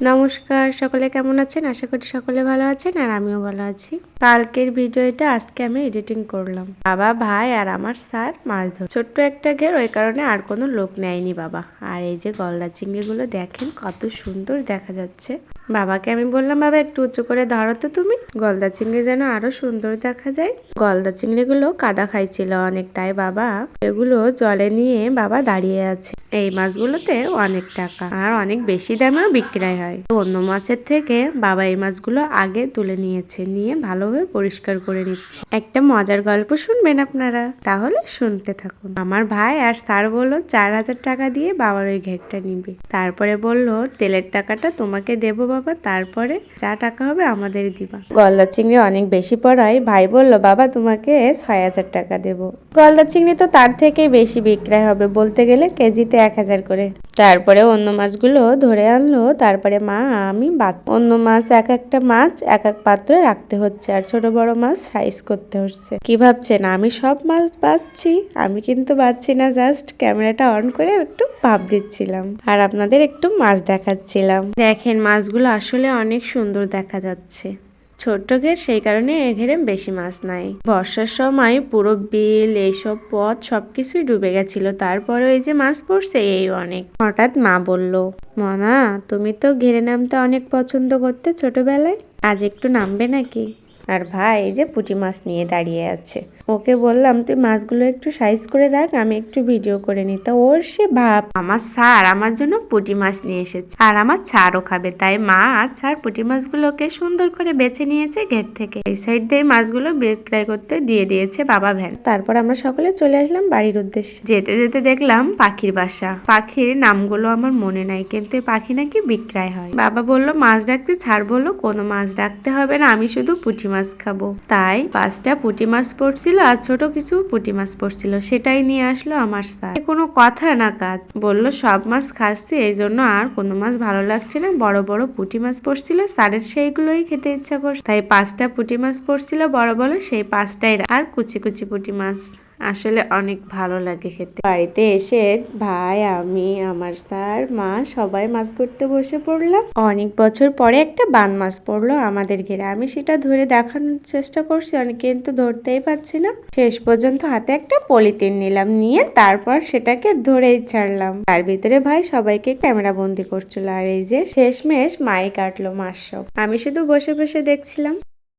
নমস্কার, সকলে কেমন আছেন? আশা করি সকলে ভালো আছেন আর আমিও ভালো আছি। কালকের ভিডিওটা আজকে আমি এডিটিং করলাম। বাবা, ভাই আর আমার স্যার মাছ ধর ছোট্ট একটা ঘের, ওই কারণে আর কোনো লোক নেয়নি বাবা। আর এই যে গলদা চিংড়িগুলো দেখেন কত সুন্দর দেখা যাচ্ছে। বাবাকে আমি বললাম, বাবা একটু উঁচু করে ধরো তো তুমি, গলদা চিংড়ি যেন আরো সুন্দর দেখা যায়। গলদা চিংড়িগুলো কাদা খাইছিল অনেক, তাই বাবা এগুলো জলে নিয়ে বাবা দাঁড়িয়ে আছে। এই মাছগুলোতে অনেক টাকা আর অনেক বেশি দামেও বিক্রয় হয়। অন্য মাছের থেকে বাবা এই মাছগুলো আগে তুলে নিয়েছে, নিয়ে ভালোভাবে পরিষ্কার করে নিচ্ছে। একটা মজার গল্প শুনবেন আপনারা? তাহলে শুনতে থাকুন। আমার ভাই আর স্যার বললো 4,000 টাকা দিয়ে বাবার ওই ঘেরটা নিবে। তারপরে বলল, তেলের টাকাটা তোমাকে দেবো বাবা, তারপরে যা টাকা হবে আমাদের দিবা। গলদা চিংড়ি অনেক বেশি পড়ায় ভাই বলল, বাবা তোমাকে 6,000 টাকা দেবো। গলদা চিংড়ি তো তার থেকেই বেশি বিক্রয় হবে, বলতে গেলে কেজিতে 1,000 করে। তারপরে অন্য মাছগুলো ধরে আনলো। তারপরে মা আমি অন্য মাছ এক একটা মাছ এক এক পাত্রে রাখতে হচ্ছে, আর ছোট বড় মাছ সাইজ করতে হচ্ছে। কি ভাবছেন আমি সব মাছ বাছছি? আমি কিন্তু বাছছি না, জাস্ট ক্যামেরাটা অন করে একটু ভাব দিচ্ছিলাম আর আপনাদের একটু মাছ দেখাচ্ছিলাম। দেখেন মাছগুলো আসলে অনেক সুন্দর দেখা যাচ্ছে। ছোট্ট ঘের, সেই কারণে এ ঘেরে বেশি মাছ নাই। বর্ষার সময় পুরো বিল এইসব পথ সবকিছুই ডুবে গেছিল, তারপরে এই যে মাছ পড়ছে এই অনেক। হঠাৎ মা বলল, মনা তুমি তো ঘেরে নামতে অনেক পছন্দ করতে ছোটবেলায়, আজ একটু নামবে নাকি? আর ভাই এই যে পুঁটি মাছ নিয়ে দাঁড়িয়ে আছে। ওকে বললাম তুই মাছগুলো একটু সাইজ করে রাখ, আমি একটু ভিডিও করে নিই। তা ওর সে ভাব, আমার স্যার আমার জন্য পুঁটি মাছ নিয়ে এসেছে আর আমার ছাড়ও খাবে, তাই মা আর স্যার পুঁটি মাছগুলোকে সুন্দর করে বেছে নিয়েছে ঘের থেকে। এই সাইড দিয়ে মাছগুলো বিক্রয় করতে দিয়ে দিয়েছে বাবা ভ্যান। তারপর আমরা সকলে চলে আসলাম বাড়ির উদ্দেশ্যে। যেতে যেতে দেখলাম পাখির বাসা। পাখির নামগুলো আমার মনে নাই, কিন্তু পাখি নাকি বিক্রয় হয়। বাবা বলল মাছ ডাকতে, ছাড় বললো কোনো মাছ ডাকতে হবে না, আমি শুধু পুঁটি মাছ খাবো। তাই 5টা পুঁটি মাছ পড়ছিল আর ছোট কিছু পুঁটি মাছ পড়ছিল, সেটাই নিয়ে আসলো আমার স্যার। কোনো কথা না কাজ, বলল সব মাছ খাচ্ছি, এই জন্য আর কোনো মাছ ভালো লাগছে না। বড় বড় পুঁটি মাছ পড়ছিল, স্যারের সেইগুলোই খেতে ইচ্ছা করছে, তাই 5টা পুঁটি মাছ পড়ছিল বড় বড়, সেই 5টাই। আর কুচি কুচি পুঁটি মাছ আসলে অনেক ভালো লাগে খেতে। বাড়িতে এসে ভাই, আমি, আমার স্যার, মা সবাই মাছ ধরতে বসে পড়লাম। অনেক বছর পরে একটা বান মাছ পড়লো আমাদের ঘেরে। আমি সেটা ধরে দেখানোর চেষ্টা করছি অনেক, কিন্তু ধরতেই পারছি না। শেষ পর্যন্ত হাতে একটা পলিথিন নিলাম, নিয়ে তারপর সেটাকে ধরেই ছাড়লাম। তার ভিতরে ভাই সবাইকে ক্যামেরা বন্দি করছিল, আর এই যে শেষমেশ মাই কাটলো মাছ সব। আমি শুধু বসে বসে দেখছিলাম।